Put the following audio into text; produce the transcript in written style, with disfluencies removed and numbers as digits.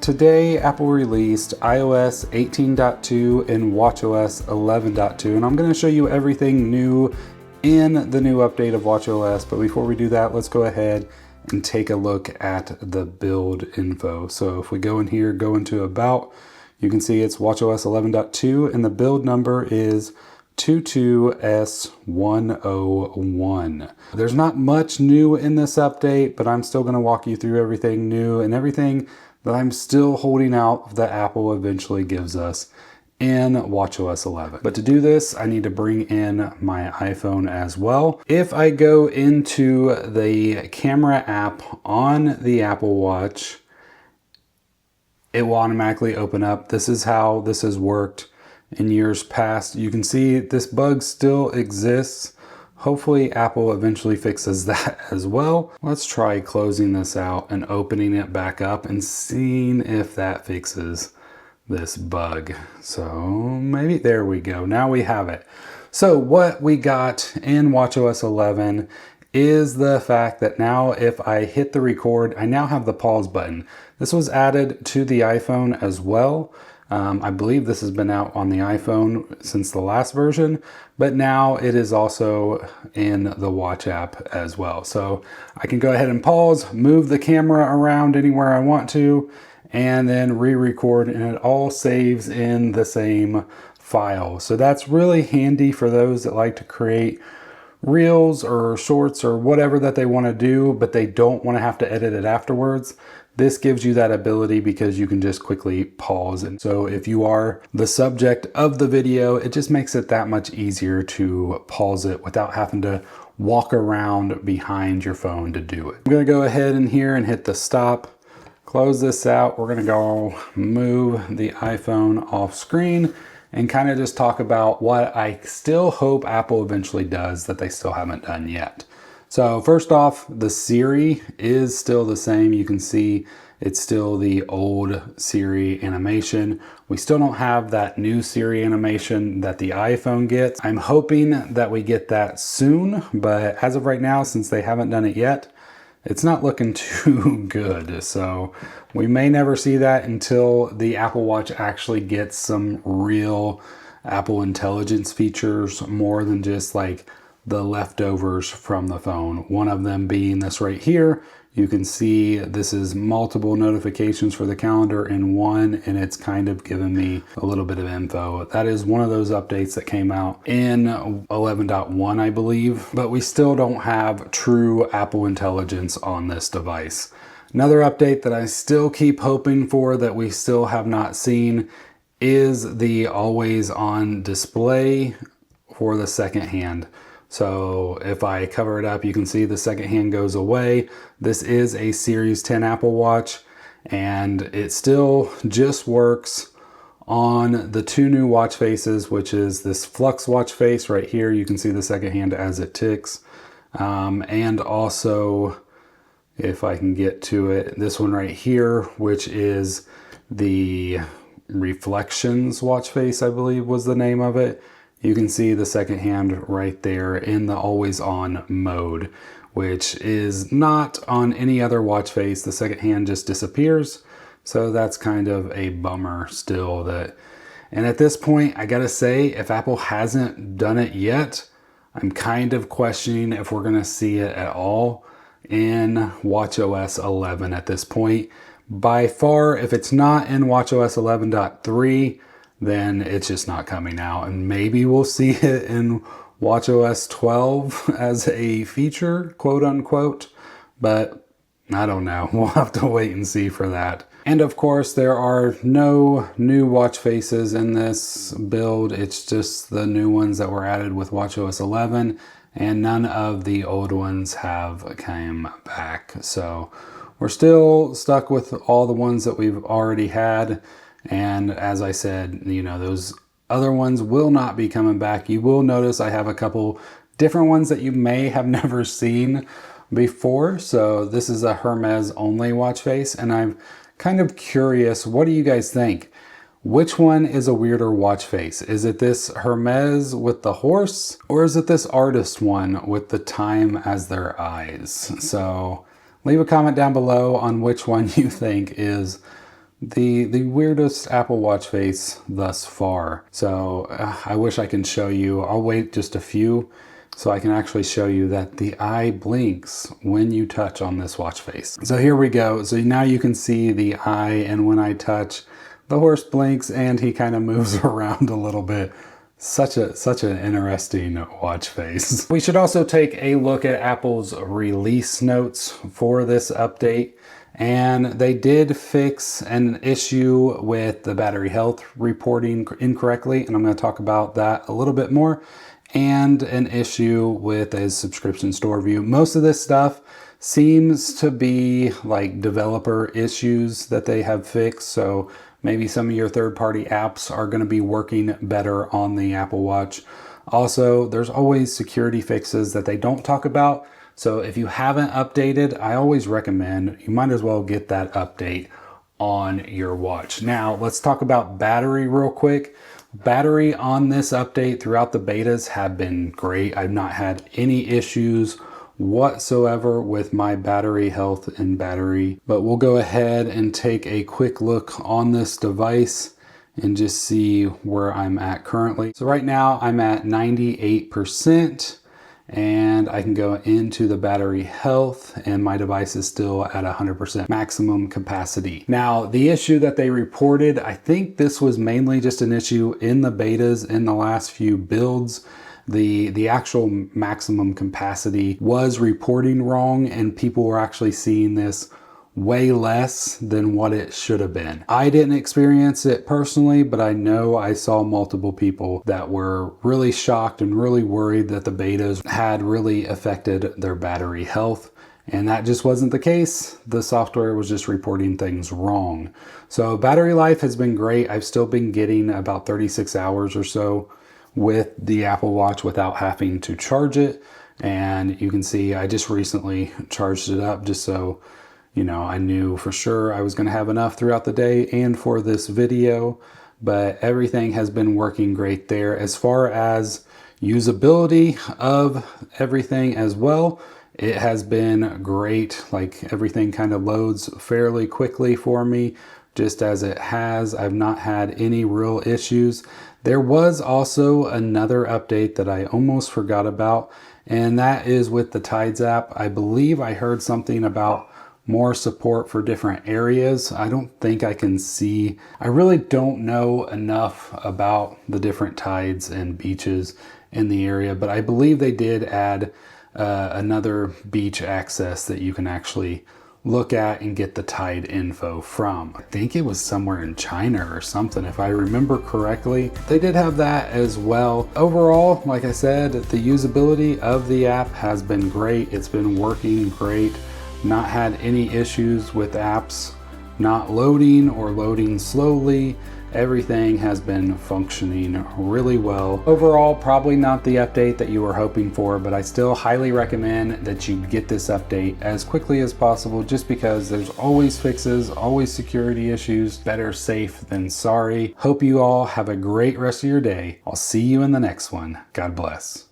today Apple released iOS 18.2 and watchOS 11.2, and I'm going to show you everything new in the new update of watchOS. But before we do that, let's go ahead and take a look at the build info. So if we go in here, go into About, you can see it's watchOS 11.2 and the build number is 22S101. There's not much new in this update, but I'm still going to walk you through everything new and everything that I'm still holding out that Apple eventually gives us in watchOS 11. But to do this, I need to bring in my iPhone as well. If I go into the camera app on the Apple Watch, it will automatically open up. This is how this has worked in years past. You can see this bug still exists. Hopefully Apple eventually fixes that as well. Let's try closing this out and opening it back up and seeing if that fixes this bug. So maybe, there we go. Now we have it. So what we got in watchOS 11 is the fact that now if I hit the record, I now have the pause button. This was added to the iPhone as well. I believe this has been out on the iPhone since the last version, but now it is also in the Watch app as well. So I can go ahead and pause, move the camera around anywhere I want to, and then re-record, and it all saves in the same file. So that's really handy for those that like to create reels or shorts or whatever that they want to do, but they don't want to have to edit it afterwards. This gives you that ability because you can just quickly pause. And so if you are the subject of the video, it just makes it that much easier to pause it without having to walk around behind your phone to do it. I'm going to go ahead in here and hit the stop, close this out. We're going to go move the iPhone off screen and kind of just talk about what I still hope Apple eventually does that they still haven't done yet. So first off, the Siri is still the same. You can see it's still the old Siri animation. We still don't have that new Siri animation that the iPhone gets. I'm hoping that we get that soon, but as of right now, since they haven't done it yet, it's not looking too good. So we may never see that until the Apple Watch actually gets some real Apple Intelligence features, more than just like the leftovers from the phone. One of them being this right here. You can see this is multiple notifications for the calendar in one, and it's kind of given me a little bit of info. That is one of those updates that came out in 11.1, I believe, but we still don't have true Apple Intelligence on this device. Another update that I still keep hoping for that we still have not seen is the always on display for the second hand. So if I cover it up, you can see the second hand goes away. This is a Series 10 Apple Watch, and it still just works on the two new watch faces, which is this Flux watch face right here. You can see the second hand as it ticks. And also, if I can get to it, this one right here, which is the Reflections watch face, I believe was the name of it. You can see the second hand right there in the always on mode, which is not on any other watch face. The second hand just disappears. So that's kind of a bummer still. And at this point, I gotta say, if Apple hasn't done it yet, I'm kind of questioning if we're gonna see it at all in watchOS 11 at this point. By far, if it's not in watchOS 11.3, then it's just not coming out. And maybe we'll see it in watchOS 12 as a feature, quote unquote, but I don't know. We'll have to wait and see for that. And of course, there are no new watch faces in this build. It's just the new ones that were added with watchOS 11, and none of the old ones have come back. So we're still stuck with all the ones that we've already had. And as I said, you know, those other ones will not be coming back. You will notice I have a couple different ones that you may have never seen before. So this is a Hermes only watch face, and I'm kind of curious, what do you guys think? Which one is a weirder watch face? Is it this Hermes with the horse, or is it this artist one with the time as their eyes? So leave a comment down below on which one you think is the weirdest Apple Watch face thus far. So I wish I can show you. I'll wait just a few so I can actually show you that the eye blinks when you touch on this watch face. So here we go. So now you can see the eye, and when I touch, the horse blinks and he kind of moves around a little bit. Such an interesting watch face. We should also take a look at Apple's release notes for this update. And they did fix an issue with the battery health reporting incorrectly, and I'm going to talk about that a little bit more, and an issue with a subscription store view. Most of this stuff seems to be like developer issues that they have fixed, so maybe some of your third-party apps are going to be working better on the Apple Watch. Also, there's always security fixes that they don't talk about. So if you haven't updated, I always recommend you might as well get that update on your watch. Now, let's talk about battery real quick. Battery on this update throughout the betas have been great. I've not had any issues whatsoever with my battery health and battery. But we'll go ahead and take a quick look on this device and just see where I'm at currently. So right now I'm at 98%. And I can go into the battery health and my device is still at 100% maximum capacity. Now, the issue that they reported, I think this was mainly just an issue in the betas in the last few builds. The actual maximum capacity was reporting wrong and people were actually seeing this way less than what it should have been. I didn't experience it personally, but I know I saw multiple people that were really shocked and really worried that the betas had really affected their battery health. And that just wasn't the case. The software was just reporting things wrong. So battery life has been great. I've still been getting about 36 hours or so with the Apple Watch without having to charge it. And you can see I just recently charged it up just so I knew for sure I was going to have enough throughout the day and for this video, but everything has been working great there. As far as usability of everything as well, it has been great. Like everything kind of loads fairly quickly for me, just as it has. I've not had any real issues. There was also another update that I almost forgot about, and that is with the Tides app. I believe I heard something about more support for different areas. I don't think I can see. I really don't know enough about the different tides and beaches in the area, but I believe they did add another beach access that you can actually look at and get the tide info from. I think it was somewhere in China or something, if I remember correctly. They did have that as well. Overall, like I said, the usability of the app has been great. It's been working great. Not had any issues with apps not loading or loading slowly. Everything has been functioning really well. Overall, probably not the update that you were hoping for, but I still highly recommend that you get this update as quickly as possible, just because there's always fixes, always security issues. Better safe than sorry. Hope you all have a great rest of your day. I'll see you in the next one. God bless.